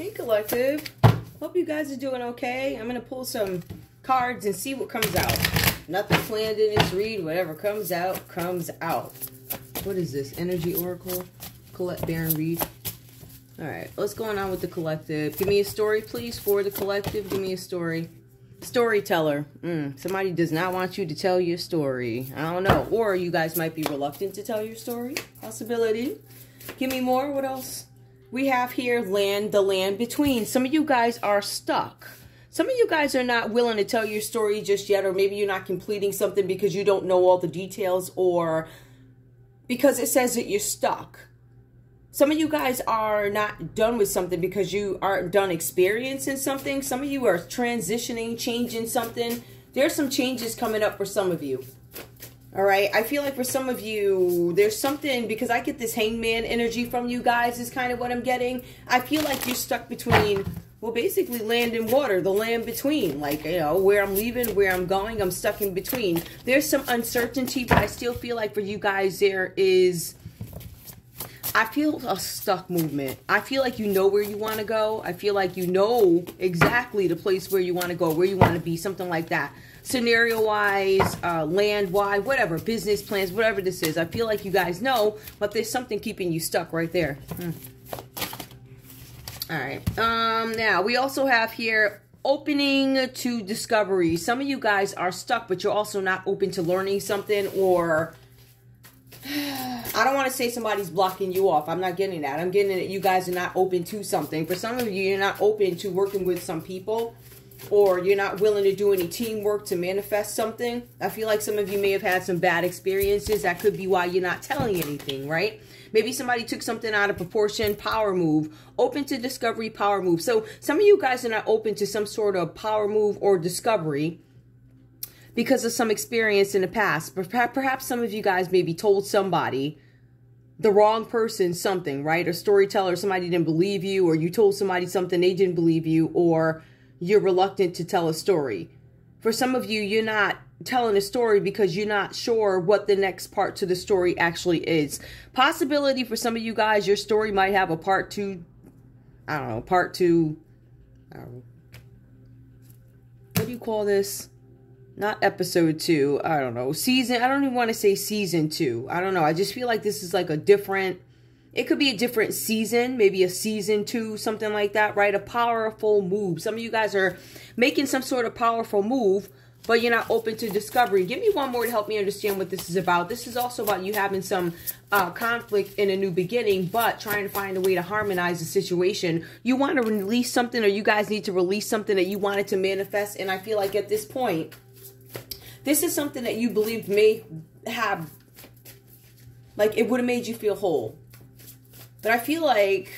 Hey collective, hope you guys are doing okay. I'm going to pull some cards and see what comes out. Nothing planned in this read. Whatever comes out, comes out. What is this? Energy Oracle? Colette Baron read. Alright, what's going on with the collective? Give me a story, please, for the collective. Give me a story. Storyteller. Somebody does not want you to tell your story. I don't know. Or you guys might be reluctant to tell your story. Possibility. Give me more. What else? We have here the land between. Some of you guys are stuck. Some of you guys are not willing to tell your story just yet, or maybe you're not completing something because you don't know all the details, or because it says that you're stuck. Some of you guys are not done with something because you aren't done experiencing something. Some of you are transitioning, changing something. There's some changes coming up for some of you. All right, I feel like for some of you, there's something, because I get this hangman energy from you guys is kind of what I'm getting. I feel like you're stuck between, well, basically land and water, the land between. Like, you know, where I'm leaving, where I'm going, I'm stuck in between. There's some uncertainty, but I still feel like for you guys there is, I feel a stuck movement. I feel like you know where you want to go. I feel like you know exactly the place where you want to go, where you want to be, something like that. Scenario-wise, land-wise, whatever, business plans, whatever this is. I feel like you guys know, but there's something keeping you stuck right there. All right. Now, we also have here opening to discovery. Some of you guys are stuck, but you're also not open to learning something, or I don't want to say somebody's blocking you off. I'm not getting that. I'm getting that you guys are not open to something. For some of you, you're not open to working with some people, or you're not willing to do any teamwork to manifest something. I feel like some of you may have had some bad experiences. That could be why you're not telling anything, right? Maybe somebody took something out of proportion. Power move. Open to discovery, power move. So some of you guys are not open to some sort of power move or discovery because of some experience in the past. Perhaps some of you guys maybe told somebody, the wrong person, something, right? A storyteller, somebody didn't believe you, or you told somebody something, they didn't believe you, or you're reluctant to tell a story. For some of you, you're not telling a story because you're not sure what the next part to the story actually is. Possibility for some of you guys, your story might have a part two, I don't know, part two, I don't know. What do you call this? Not episode 2, I don't know, season, I don't even want to say season 2. I don't know, I just feel like this is like a different, it could be a different season, maybe a season 2, something like that, right? A powerful move. Some of you guys are making some sort of powerful move, but you're not open to discovery. Give me one more to help me understand what this is about. This is also about you having some conflict in a new beginning, but trying to find a way to harmonize the situation. You want to release something, or you guys need to release something that you wanted to manifest, and I feel like at this point, this is something that you believed may have, like it would have made you feel whole. But I feel like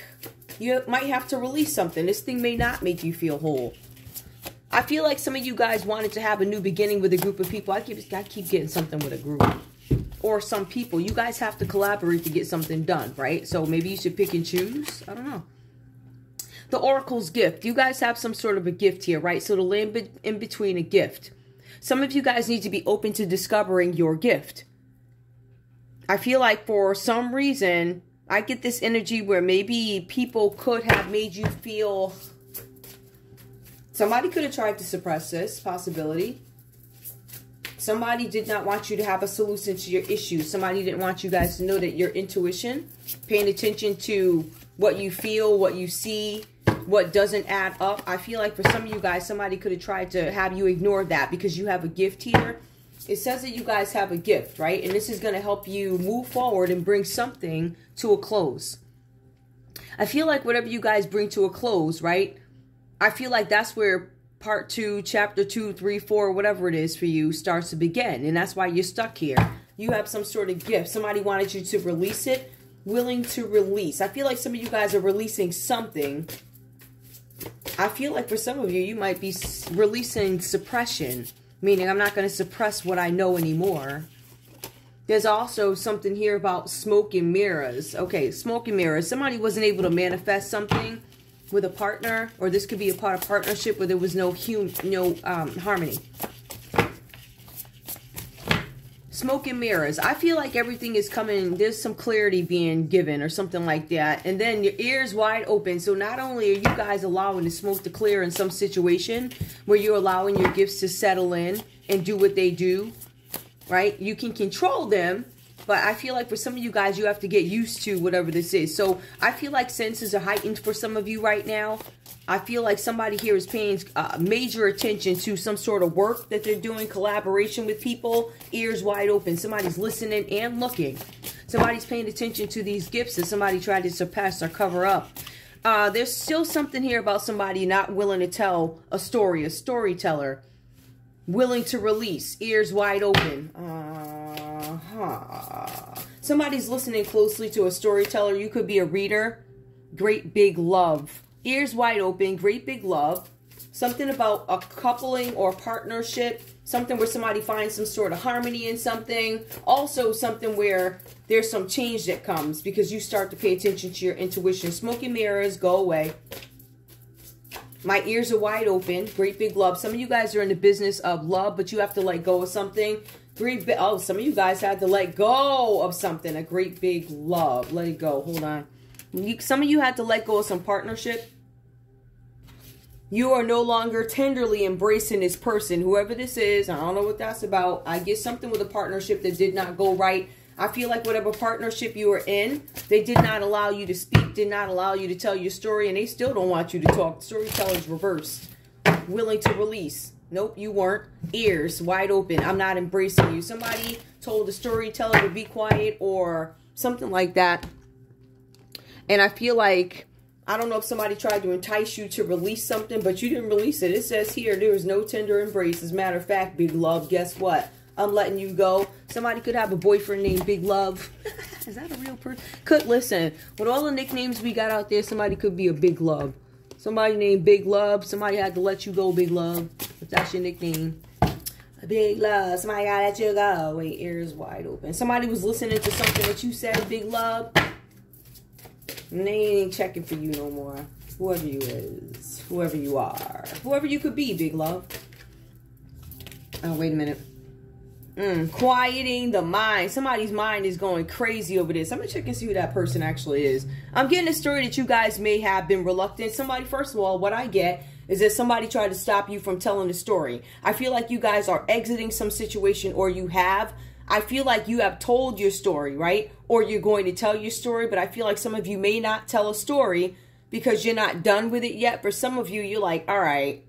you might have to release something. This thing may not make you feel whole. I feel like some of you guys wanted to have a new beginning with a group of people. I keep getting something with a group. Or some people. You guys have to collaborate to get something done, right? So maybe you should pick and choose. I don't know. The Oracle's gift. You guys have some sort of a gift here, right? So the land in between, a gift. Some of you guys need to be open to discovering your gift. I feel like for some reason, I get this energy where maybe people could have made you feel, somebody could have tried to suppress this possibility. Somebody did not want you to have a solution to your issues. Somebody didn't want you guys to know that your intuition, paying attention to what you feel, what you see, what doesn't add up. I feel like for some of you guys, somebody could have tried to have you ignore that because you have a gift here. It says that you guys have a gift, right? And this is going to help you move forward and bring something to a close. I feel like whatever you guys bring to a close, right? I feel like that's where part 2, chapter 2, 3, 4, whatever it is for you starts to begin. And that's why you're stuck here. You have some sort of gift. Somebody wanted you to release it. Willing to release. I feel like some of you guys are releasing something. I feel like for some of you, you might be releasing suppression. Meaning, I'm not going to suppress what I know anymore. There's also something here about smoke and mirrors. Okay, smoke and mirrors. Somebody wasn't able to manifest something with a partner. Or this could be a part of partnership where there was no harmony. Smoke and mirrors. I feel like everything is coming. There's some clarity being given or something like that. And then your ears wide open. So not only are you guys allowing the smoke to clear in some situation where you're allowing your gifts to settle in and do what they do, right? You can control them. But I feel like for some of you guys, you have to get used to whatever this is. So I feel like senses are heightened for some of you right now. I feel like somebody here is paying major attention to some sort of work that they're doing, collaboration with people, ears wide open. Somebody's listening and looking. Somebody's paying attention to these gifts that somebody tried to suppress or cover up. There's still something here about somebody not willing to tell a story, a storyteller. Willing to release, ears wide open. Somebody's listening closely to a storyteller. You could be a reader. Great big love. Ears wide open, great big love. Something about a coupling or partnership. Something where somebody finds some sort of harmony in something. Also something where there's some change that comes because you start to pay attention to your intuition. Smoke and mirrors, go away. My ears are wide open. Great big love. Some of you guys are in the business of love, but you have to let go of something. Oh, some of you guys had to let go of something. A great big love. Let it go. Hold on. Some of you had to let go of some partnership. You are no longer tenderly embracing this person. Whoever this is, I don't know what that's about. I get something with a partnership that did not go right. I feel like whatever partnership you were in, they did not allow you to speak, did not allow you to tell your story, and they still don't want you to talk. The storyteller's reversed. Willing to release. Nope, you weren't. Ears wide open. I'm not embracing you. Somebody told the storyteller to be quiet or something like that. And I feel like, I don't know if somebody tried to entice you to release something, but you didn't release it. It says here, there is no tender embrace. As a matter of fact, big love, guess what? I'm letting you go. Somebody could have a boyfriend named Big Love. Is that a real person? Could listen. With all the nicknames we got out there, somebody could be a Big Love. Somebody named Big Love. Somebody had to let you go, Big Love. If that's your nickname. A Big Love. Somebody gotta let you go. Wait, ears wide open. Somebody was listening to something that you said, Big Love. And they ain't checking for you no more. Whoever you is. Whoever you are. Whoever you could be, Big Love. Oh, wait a minute. Quieting the mind. Somebody's mind is going crazy over this. I'm going to check and see who that person actually is. I'm getting a story that you guys may have been reluctant. Somebody, first of all, what I get is that somebody tried to stop you from telling the story. I feel like you guys are exiting some situation, or you have. I feel like you have told your story, right? Or you're going to tell your story, but I feel like some of you may not tell a story because you're not done with it yet. For some of you, you're like, all right,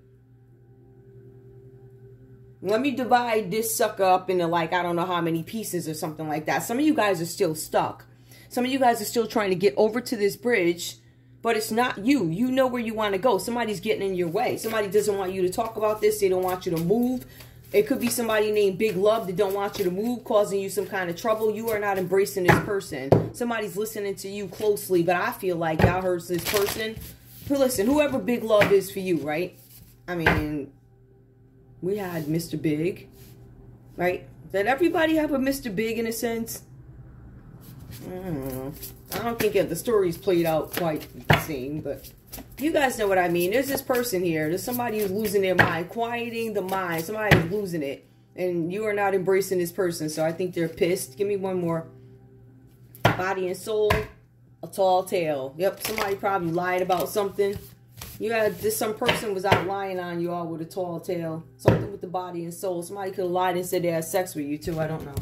let me divide this sucker up into like, I don't know how many pieces or something like that. Some of you guys are still stuck. Some of you guys are still trying to get over to this bridge, but it's not you. You know where you want to go. Somebody's getting in your way. Somebody doesn't want you to talk about this. They don't want you to move. It could be somebody named Big Love that don't want you to move, causing you some kind of trouble. You are not embracing this person. Somebody's listening to you closely, but I feel like y'all heard this person. Listen, whoever Big Love is for you, right? I mean, we had Mr. Big, right? Did everybody have a Mr. Big in a sense? I don't think the story's played out quite the same, but you guys know what I mean. There's this person here. There's somebody who's losing their mind, quieting the mind. Somebody's losing it, and you are not embracing this person, so I think they're pissed. Give me one more. Body and soul, a tall tale. Yep, somebody probably lied about something. You had this, some person was out lying on you all with a tall tale. Something with the body and soul. Somebody could have lied and said they had sex with you too. I don't know.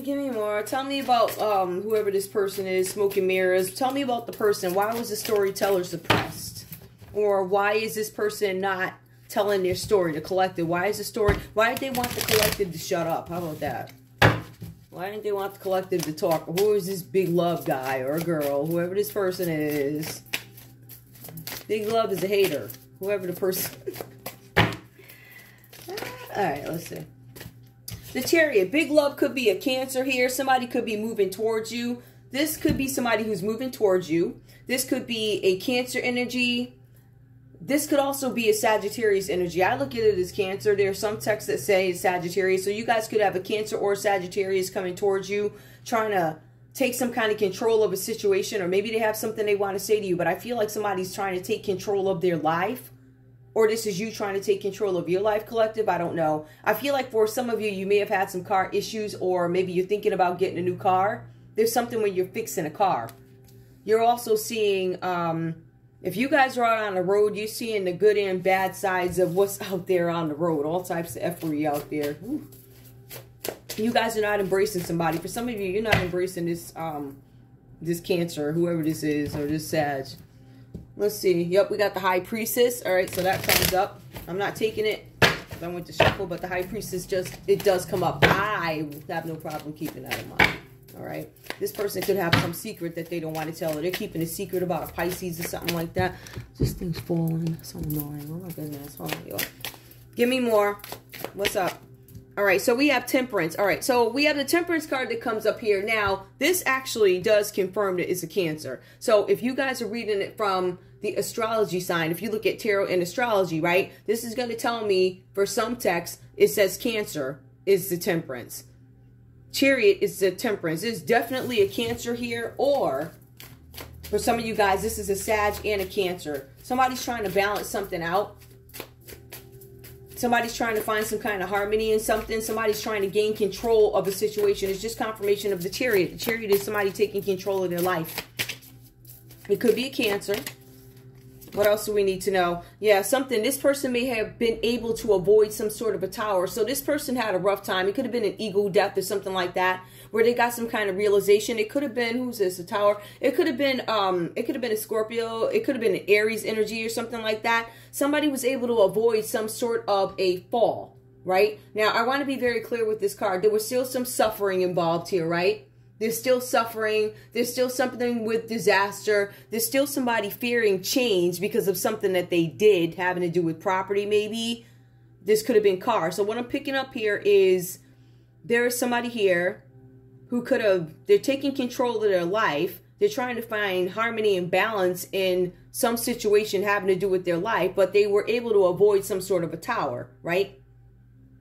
Give me more. Tell me about whoever this person is. Smoking mirrors. Tell me about the person. Why was the storyteller suppressed? Or why is this person not telling their story? The collective. Why is the story? Why did they want the collective to shut up? How about that? Why didn't they want the collective to talk? Who is this Big Love guy or girl? Whoever this person is. Big Love is a hater. Whoever the person. Alright, let's see. The Chariot. Big Love could be a Cancer here. Somebody could be moving towards you. This could be somebody who's moving towards you. This could be a Cancer energy. This could also be a Sagittarius energy. I look at it as Cancer. There are some texts that say Sagittarius. So you guys could have a Cancer or Sagittarius coming towards you, trying to take some kind of control of a situation, or maybe they have something they want to say to you, but I feel like somebody's trying to take control of their life or this is you trying to take control of your life, collective. I don't know. I feel like for some of you, you may have had some car issues, or maybe you're thinking about getting a new car. There's something when you're fixing a car. You're also seeing, if you guys are out on the road, you're seeing the good and bad sides of what's out there on the road. All types of F-word out there. Ooh. You guys are not embracing somebody. For some of you, you're not embracing this this Cancer, whoever this is, or this Sag. Let's see. Yep, we got the High Priestess. All right, so that comes up. I'm not taking it. I went to shuffle, but the High Priestess it does come up. I have no problem keeping that in mind. All right. This person could have some secret that they don't want to tell her. They're keeping a secret about a Pisces or something like that. This thing's falling. So annoying. Oh my goodness. Hold on, y'all. Give me more. What's up? All right, so we have Temperance. All right, so we have the Temperance card that comes up here. Now, this actually does confirm that it's a Cancer. So if you guys are reading it from the astrology sign, if you look at tarot and astrology, right, this is going to tell me, for some text, it says Cancer is the Temperance. Chariot is the Temperance. There's definitely a Cancer here, or for some of you guys, this is a Sag and a Cancer. Somebody's trying to balance something out. Somebody's trying to find some kind of harmony in something. Somebody's trying to gain control of a situation. It's just confirmation of the Chariot. The Chariot is somebody taking control of their life. It could be a Cancer. What else do we need to know? Yeah, something. This person may have been able to avoid some sort of a tower. So this person had a rough time. It could have been an ego death or something like that, where they got some kind of realization. It could have been, who's this? A Tower. It could have been a Scorpio. It could have been an Aries energy or something like that. Somebody was able to avoid some sort of a fall, right? Now, I want to be very clear with this card. There was still some suffering involved here, right? There's still suffering. There's still something with disaster. There's still somebody fearing change because of something that they did having to do with property, maybe. This could have been car. So what I'm picking up here is there is somebody here who could have, they're taking control of their life. They're trying to find harmony and balance in some situation having to do with their life, but they were able to avoid some sort of a tower, right?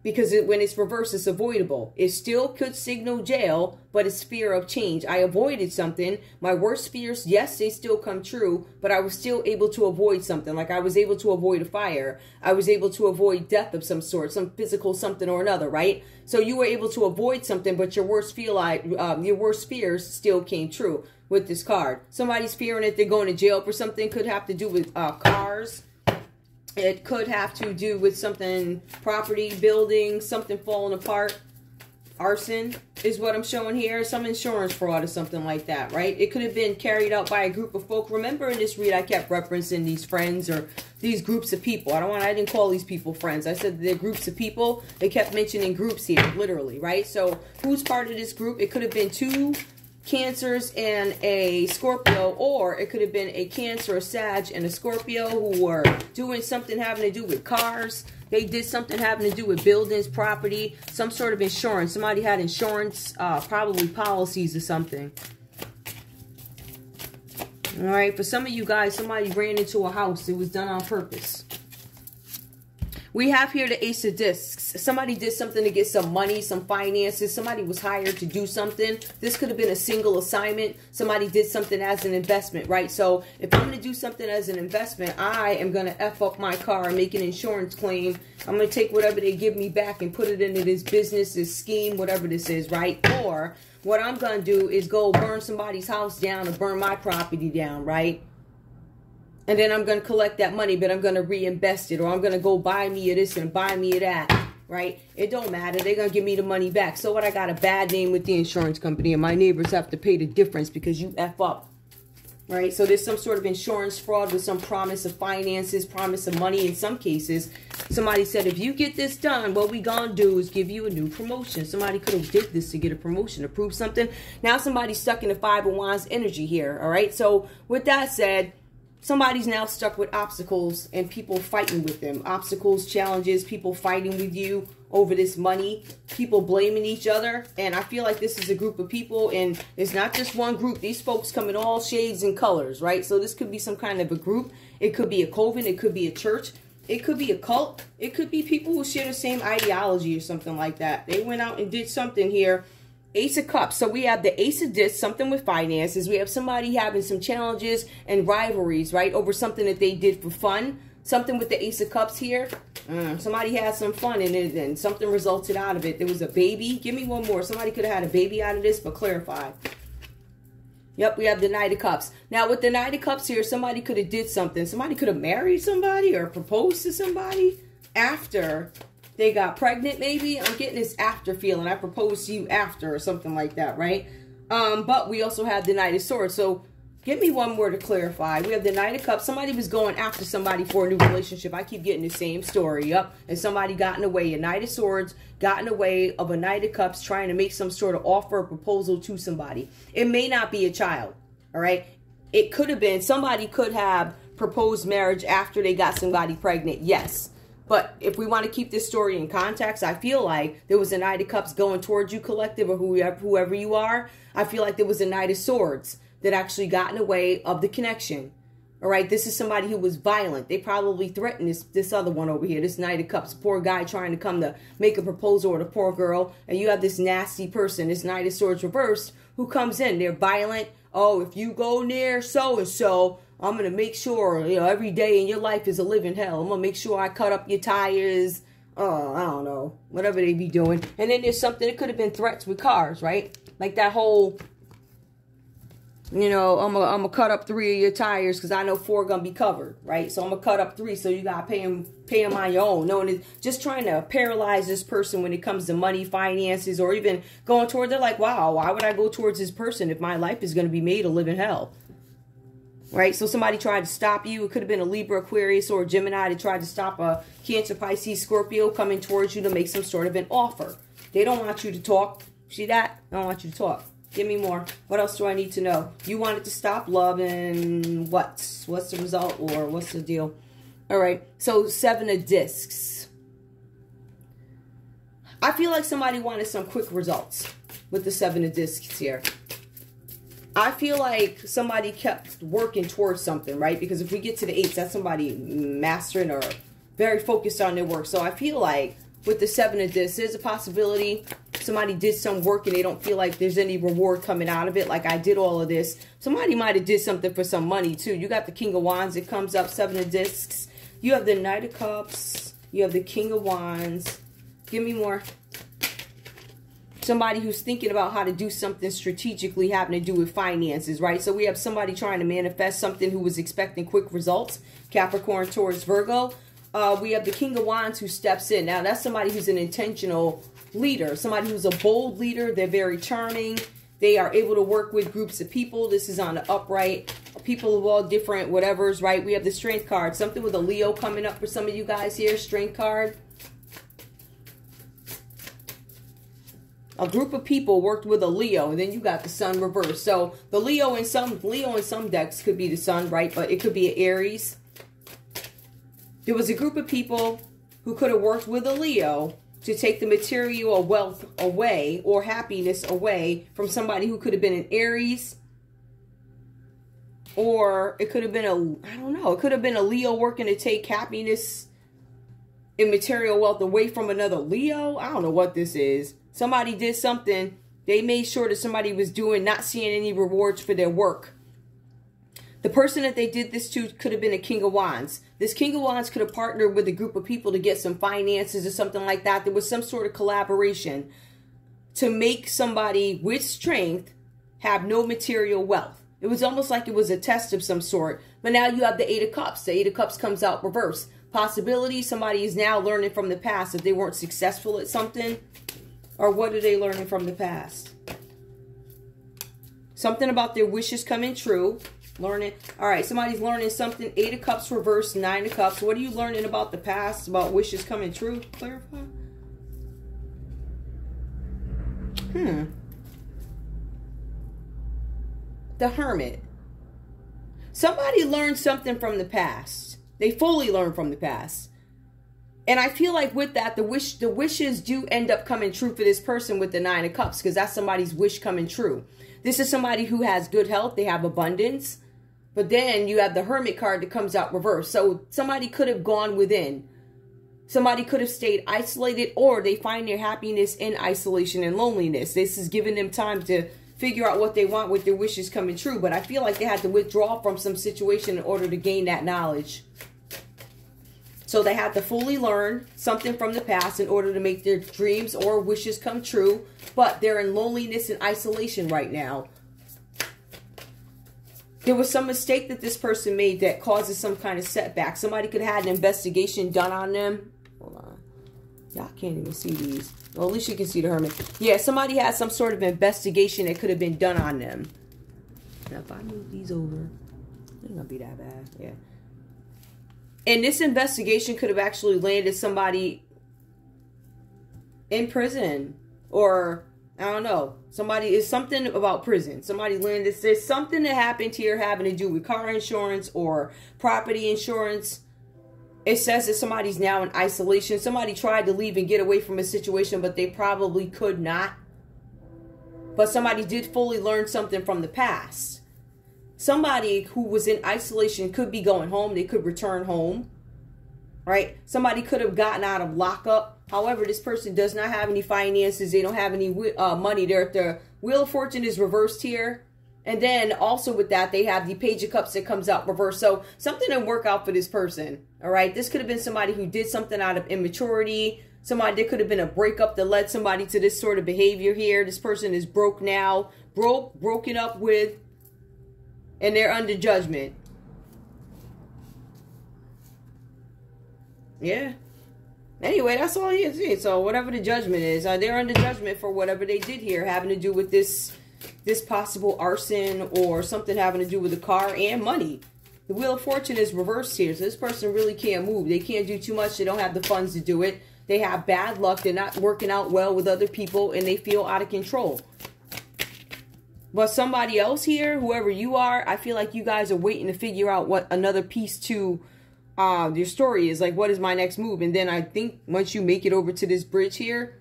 Because when it's reversed, it's avoidable. It still could signal jail, but it's fear of change. I avoided something. My worst fears, yes, they still come true, but I was still able to avoid something. Like I was able to avoid a fire. I was able to avoid death of some sort, some physical something or another, right? So you were able to avoid something, but your worst fears still came true with this card. Somebody's fearing that they're going to jail for something. Could have to do with cars. It could have to do with something, property, building, something falling apart. Arson is what I'm showing here. Some insurance fraud or something like that, right? It could have been carried out by a group of folk. Remember in this read, I kept referencing these friends or these groups of people. I didn't call these people friends. I said they're groups of people. They kept mentioning groups here, literally, right? So who's part of this group? It could have been two Cancers and a Scorpio, or it could have been a Cancer, a Sag, and a Scorpio who were doing something having to do with cars. They did something having to do with buildings, property, some sort of insurance. Somebody had insurance, probably policies or something. All right, for some of you guys, somebody ran into a house. It was done on purpose. We have here the Ace of Discs. Somebody did something to get some money, some finances. Somebody was hired to do something. This could have been a single assignment. Somebody did something as an investment, right? So if I'm going to do something as an investment, I am going to F up my car and make an insurance claim. I'm going to take whatever they give me back and put it into this business, this scheme, whatever this is, right? Or what I'm going to do is go burn somebody's house down or burn my property down, right? And then I'm going to collect that money, but I'm going to reinvest it. Or I'm going to go buy me of this and buy me of that, right? It don't matter. They're going to give me the money back. So what? I got a bad name with the insurance company, and my neighbors have to pay the difference because you F up, right? So there's some sort of insurance fraud with some promise of finances, promise of money. In some cases, somebody said, if you get this done, what we going to do is give you a new promotion. Somebody could have did this to get a promotion, to prove something. Now somebody's stuck in the Five of Wands energy here, all right? So with that said, somebody's now stuck with obstacles and people fighting with them. Obstacles, challenges, people fighting with you over this money, people blaming each other. And I feel like this is a group of people, and it's not just one group. These folks come in all shades and colors, right? So this could be some kind of a group. It could be a coven. It could be a church. It could be a cult. It could be people who share the same ideology or something like that. They went out and did something here. Ace of Cups. So we have the Ace of Discs, something with finances. We have somebody having some challenges and rivalries, right, over something that they did for fun. Something with the Ace of Cups here. Somebody had some fun in it and something resulted out of it. There was a baby. Give me one more. Somebody could have had a baby out of this, but clarify. Yep, we have the Knight of Cups. Now, with the Knight of Cups here, somebody could have did something. Somebody could have married somebody or proposed to somebody after they got pregnant, maybe. I'm getting this after feeling. I proposed to you after or something like that, right? But we also have the Knight of Swords. So, give me one more to clarify. We have the Knight of Cups. Somebody was going after somebody for a new relationship. I keep getting the same story. Yep. And somebody got in the way. A Knight of Swords got in the way of a Knight of Cups trying to make some sort of offer or proposal to somebody. It may not be a child. All right. It could have been somebody could have proposed marriage after they got somebody pregnant. Yes. But if we want to keep this story in context, I feel like there was a Knight of Cups going towards you, collective, or whoever you are. I feel like there was a Knight of Swords that actually got in the way of the connection. All right, this is somebody who was violent. They probably threatened this other one over here, this Knight of Cups. Poor guy trying to come to make a proposal or the poor girl. And you have this nasty person, this Knight of Swords reversed, who comes in. They're violent. Oh, if you go near so-and-so, I'm going to make sure, you know, every day in your life is a living hell. I'm going to make sure I cut up your tires. Oh, I don't know. Whatever they be doing. And then there's something, it could have been threats with cars, right? Like that whole... You know, I'm gonna cut up 3 of your tires because I know 4 gonna be covered, right? So I'm gonna cut up 3, so you gotta pay them on your own. No, and it's just trying to paralyze this person when it comes to money, finances, or even going toward. They're like, wow, why would I go towards this person if my life is gonna be made a living hell, right? So somebody tried to stop you. It could have been a Libra, Aquarius, or a Gemini that tried to stop a Cancer, Pisces, Scorpio coming towards you to make some sort of an offer. They don't want you to talk. See that? I don't want you to talk. Give me more. What else do I need to know? You wanted to stop love, and what's the result, or what's the deal? All right. So 7 of Discs. I feel like somebody wanted some quick results with the 7 of Discs here. I feel like somebody kept working towards something, right? Because if we get to the 8s, that's somebody mastering or very focused on their work. So I feel like with the 7 of Discs, there's a possibility somebody did some work and they don't feel like there's any reward coming out of it. Like, I did all of this. Somebody might have did something for some money too. You got the King of Wands. It comes up, 7 of Discs. You have the Knight of Cups. You have the King of Wands. Give me more. Somebody who's thinking about how to do something strategically having to do with finances, right? So we have somebody trying to manifest something who was expecting quick results. Capricorn, Taurus, Virgo. We have the King of Wands who steps in. Now, that's somebody who's an intentional leader, somebody who's a bold leader. They're very charming. They are able to work with groups of people. This is on the upright. People of all different whatevers, right? We have the Strength card. Something with a Leo coming up for some of you guys here. Strength card. A group of people worked with a Leo, and then you got the Sun reversed. So the Leo in some decks could be the Sun, right? But it could be an Aries. There was a group of people who could have worked with a Leo to take the material or wealth away or happiness away from somebody who could have been an Aries. Or it could have been I don't know, it could have been a Leo working to take happiness and material wealth away from another Leo. I don't know what this is. Somebody did something. They made sure that somebody was not seeing any rewards for their work. The person that they did this to could have been a King of Wands. This King of Wands could have partnered with a group of people to get some finances or something like that. There was some sort of collaboration to make somebody with strength have no material wealth. It was almost like it was a test of some sort. But now you have the 8 of Cups. The 8 of Cups comes out reverse. Possibility, somebody is now learning from the past if they weren't successful at something. Or what are they learning from the past? Something about their wishes coming true. Learning. All right, somebody's learning something. 8 of Cups reverse, 9 of Cups. What are you learning about the past, about wishes coming true? Clarify. The Hermit. Somebody learned something from the past. They fully learned from the past. And I feel like with that, the wishes do end up coming true for this person with the 9 of Cups, because that's somebody's wish coming true. This is somebody who has good health. They have abundance. But then you have the Hermit card that comes out reversed. So somebody could have gone within. Somebody could have stayed isolated, or they find their happiness in isolation and loneliness. This is giving them time to figure out what they want with their wishes coming true. But I feel like they had to withdraw from some situation in order to gain that knowledge. So they have to fully learn something from the past in order to make their dreams or wishes come true. But they're in loneliness and isolation right now. There was some mistake that this person made that causes some kind of setback. Somebody could have had an investigation done on them. Hold on. Y'all can't even see these. Well, at least you can see the Hermit. Yeah, somebody had some sort of investigation that could have been done on them. Now, if I move these over, it's not going to be that bad. Yeah. And this investigation could have actually landed somebody in prison. Or, I don't know. Somebody, is something about prison. Somebody landed, there's something that happened here having to do with car insurance or property insurance. It says that somebody's now in isolation. Somebody tried to leave and get away from a situation, but they probably could not. But somebody did fully learn something from the past. Somebody who was in isolation could be going home. They could return home. Right? Somebody could have gotten out of lockup. However, this person does not have any finances. They don't have any money. The Wheel of Fortune is reversed here. And then also with that, they have the Page of Cups that comes out reversed. So something didn't work out for this person. All right. This could have been somebody who did something out of immaturity. There could have been a breakup that led somebody to this sort of behavior here. This person is broke now. Broken up with. And they're under judgment. Yeah. Anyway, that's all he is. So whatever the judgment is, they're under judgment for whatever they did here, having to do with this possible arson or something having to do with the car and money. The Wheel of Fortune is reversed here, so this person really can't move. They can't do too much. They don't have the funds to do it. They have bad luck. They're not working out well with other people, and they feel out of control. But somebody else here, whoever you are, I feel like you guys are waiting to figure out what another piece to your story is. Like, what is my next move? And then I think once you make it over to this bridge here,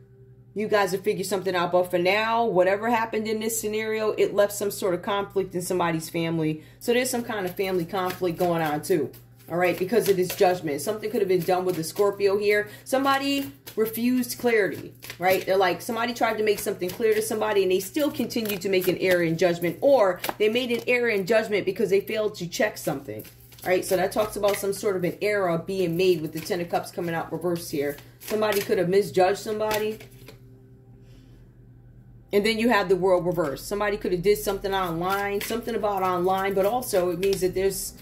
you guys will figure something out. But for now, whatever happened in this scenario, it left some sort of conflict in somebody's family. So there's some kind of family conflict going on too. All right, because of this judgment. Something could have been done with the Scorpio here. Somebody refused clarity, right? They're like, somebody tried to make something clear to somebody and they still continue to make an error in judgment. Or they made an error in judgment because they failed to check something. All right, so that talks about some sort of an error being made with the Ten of Cups coming out reversed here. Somebody could have misjudged somebody. And then you have the World reversed. Somebody could have did something online, something about online, but also it means that there's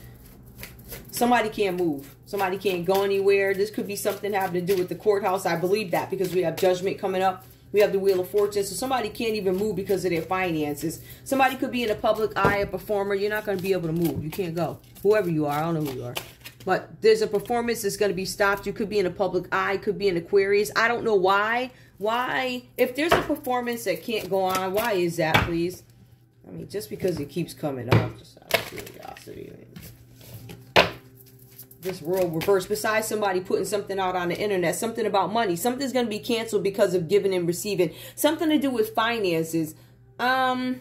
somebody can't move. Somebody can't go anywhere. This could be something having to do with the courthouse. I believe that because we have judgment coming up. We have the Wheel of Fortune. So somebody can't even move because of their finances. Somebody could be in a public eye, a performer. You're not going to be able to move. You can't go. Whoever you are. I don't know who you are. But there's a performance that's going to be stopped. You could be in a public eye. Could be in Aquarius. I don't know why. Why? If there's a performance that can't go on, why is that, please? I mean, just because it keeps coming up. Just out of curiosity. This World reversed. Besides somebody putting something out on the internet, something about money, something's going to be canceled because of giving and receiving, something to do with finances. Some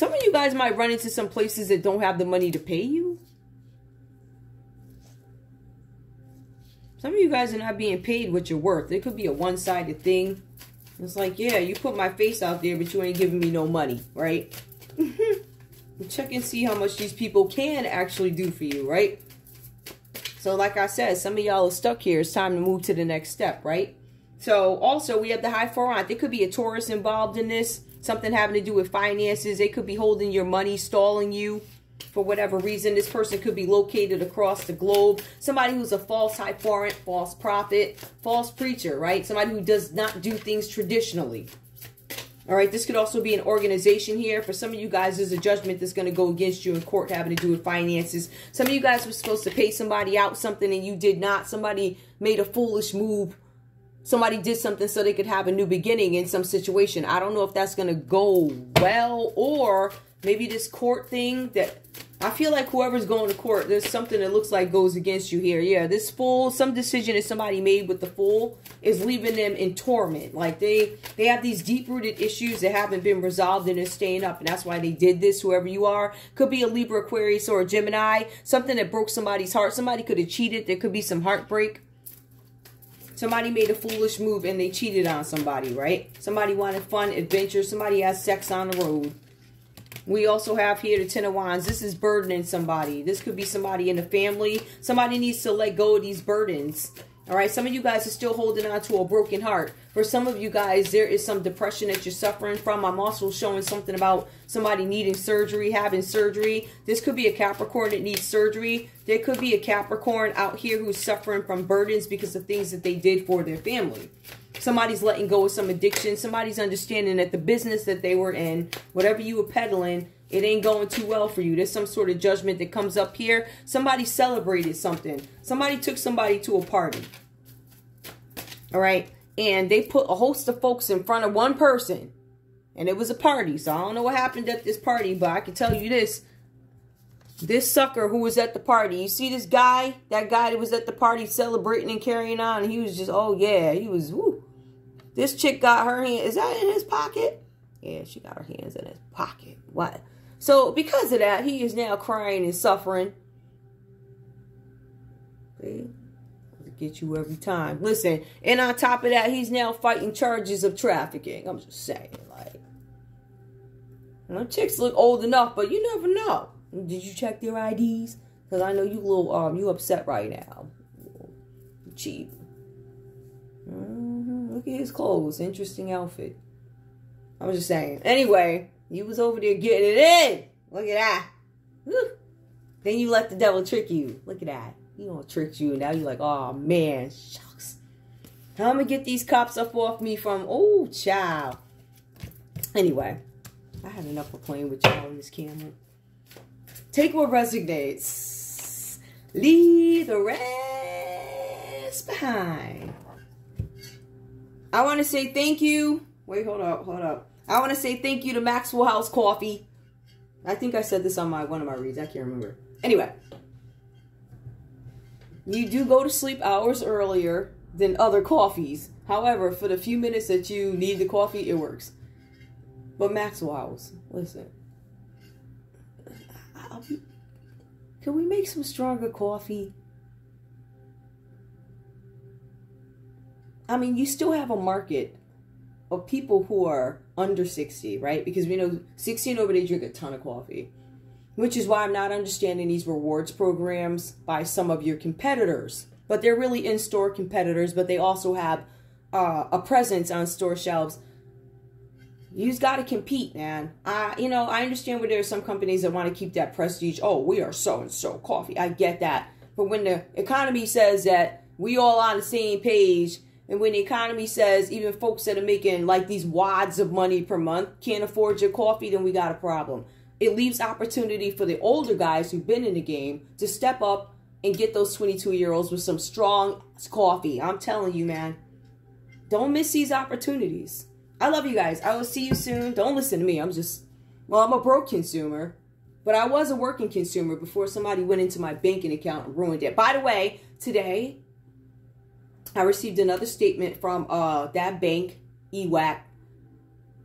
of you guys might run into some places that don't have the money to pay you. Some of you guys are not being paid what you're worth. It could be a one-sided thing. It's like, yeah, you put my face out there, but you ain't giving me no money, right? Check and see how much these people can actually do for you, right? So like I said, some of y'all are stuck here. It's time to move to the next step, right? So also we have the High Four-Aunt. There could be a Taurus involved in this. Something having to do with finances. They could be holding your money, stalling you for whatever reason. This person could be located across the globe. Somebody who's a false High Four-Aunt, false prophet, false preacher, right? Somebody who does not do things traditionally. All right, this could also be an organization here. For some of you guys, there's a judgment that's going to go against you in court having to do with finances. Some of you guys were supposed to pay somebody out something and you did not. Somebody made a foolish move. Somebody did something so they could have a new beginning in some situation. I don't know if that's going to go well, or maybe this court thing that I feel like whoever's going to court, there's something that looks like goes against you here. Yeah, this Fool, some decision that somebody made with the Fool is leaving them in torment. Like they have these deep-rooted issues that haven't been resolved and they're staying up. And that's why they did this, whoever you are. Could be a Libra, Aquarius, or a Gemini. Something that broke somebody's heart. Somebody could have cheated. There could be some heartbreak. Somebody made a foolish move and they cheated on somebody, right? Somebody wanted fun, adventure. Somebody has sex on the road. We also have here the Ten of Wands. This is burdening somebody. This could be somebody in the family. Somebody needs to let go of these burdens. All right, some of you guys are still holding on to a broken heart. For some of you guys, there is some depression that you're suffering from. I'm also showing something about somebody needing surgery, having surgery. This could be a Capricorn that needs surgery. There could be a Capricorn out here who's suffering from burdens because of things that they did for their family. Somebody's letting go of some addiction. Somebody's understanding that the business that they were in, whatever you were peddling, it ain't going too well for you. There's some sort of judgment that comes up here. Somebody celebrated something. Somebody took somebody to a party. All right. And they put a host of folks in front of one person. And it was a party. So I don't know what happened at this party, but I can tell you this. This sucker who was at the party. You see this guy? That guy that was at the party celebrating and carrying on. And he was just, oh yeah. He was, woo. This chick got her hand. Is that in his pocket? Yeah, she got her hands in his pocket. What? So, because of that, he is now crying and suffering. See? I'll get you every time. Listen, and on top of that, he's now fighting charges of trafficking. I'm just saying, like, you know, chicks look old enough, but you never know. Did you check their IDs? Because I know you little, you upset right now. Cheap. Look at his clothes. Interesting outfit. I was just saying. Anyway, you was over there getting it in. Look at that. Woo. Then you let the devil trick you. Look at that. He gonna trick you. And now you're like, oh, man. Shucks. How am I gonna get these cops up off me from? Oh, child. Anyway. I had enough of playing with y'all on this camera. Take what resonates. Leave the rest behind. I want to say thank you. Wait, hold up. I want to say thank you to Maxwell House Coffee. I think I said this on one of my reads. I can't remember. Anyway. You do go to sleep hours earlier than other coffees. However, for the few minutes that you need the coffee, it works. But Maxwell House, listen. Can we make some stronger coffee? I mean, you still have a market of people who are under 60, right? Because we know 60 and over, they drink a ton of coffee. Which is why I'm not understanding these rewards programs by some of your competitors. But they're really in-store competitors, but they also have a presence on store shelves. You've got to compete, man. You know, I understand where there are some companies that want to keep that prestige. Oh, we are so-and-so coffee. I get that. But when the economy says that we all on the same page, and when the economy says even folks that are making like these wads of money per month can't afford your coffee, then we got a problem. It leaves opportunity for the older guys who've been in the game to step up and get those 22-year-olds with some strong coffee. I'm telling you, man. Don't miss these opportunities. I love you guys. I will see you soon. Don't listen to me. I'm a broke consumer. But I was a working consumer before somebody went into my banking account and ruined it. By the way, today, I received another statement from that bank, EWAC,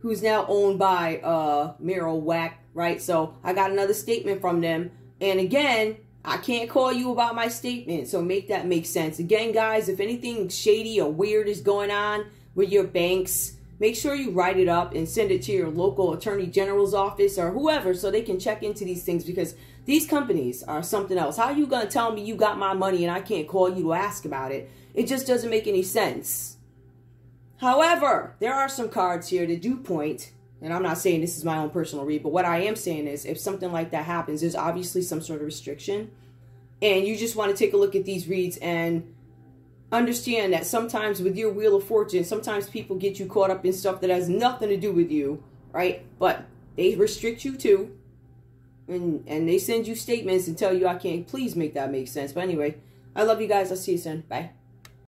who's now owned by Merrill Wack, right? So I got another statement from them. And again, I can't call you about my statement, so make that make sense. Again, guys, if anything shady or weird is going on with your banks, make sure you write it up and send it to your local attorney general's office or whoever so they can check into these things, because these companies are something else. How are you going to tell me you got my money and I can't call you to ask about it? It just doesn't make any sense. However, there are some cards here that do point, and I'm not saying this is my own personal read, but what I am saying is if something like that happens, there's obviously some sort of restriction. And you just want to take a look at these reads and understand that sometimes with your Wheel of Fortune, sometimes people get you caught up in stuff that has nothing to do with you, right? But they restrict you too. And they send you statements and tell you I can't. Please make that make sense. But anyway, I love you guys. I'll see you soon. Bye.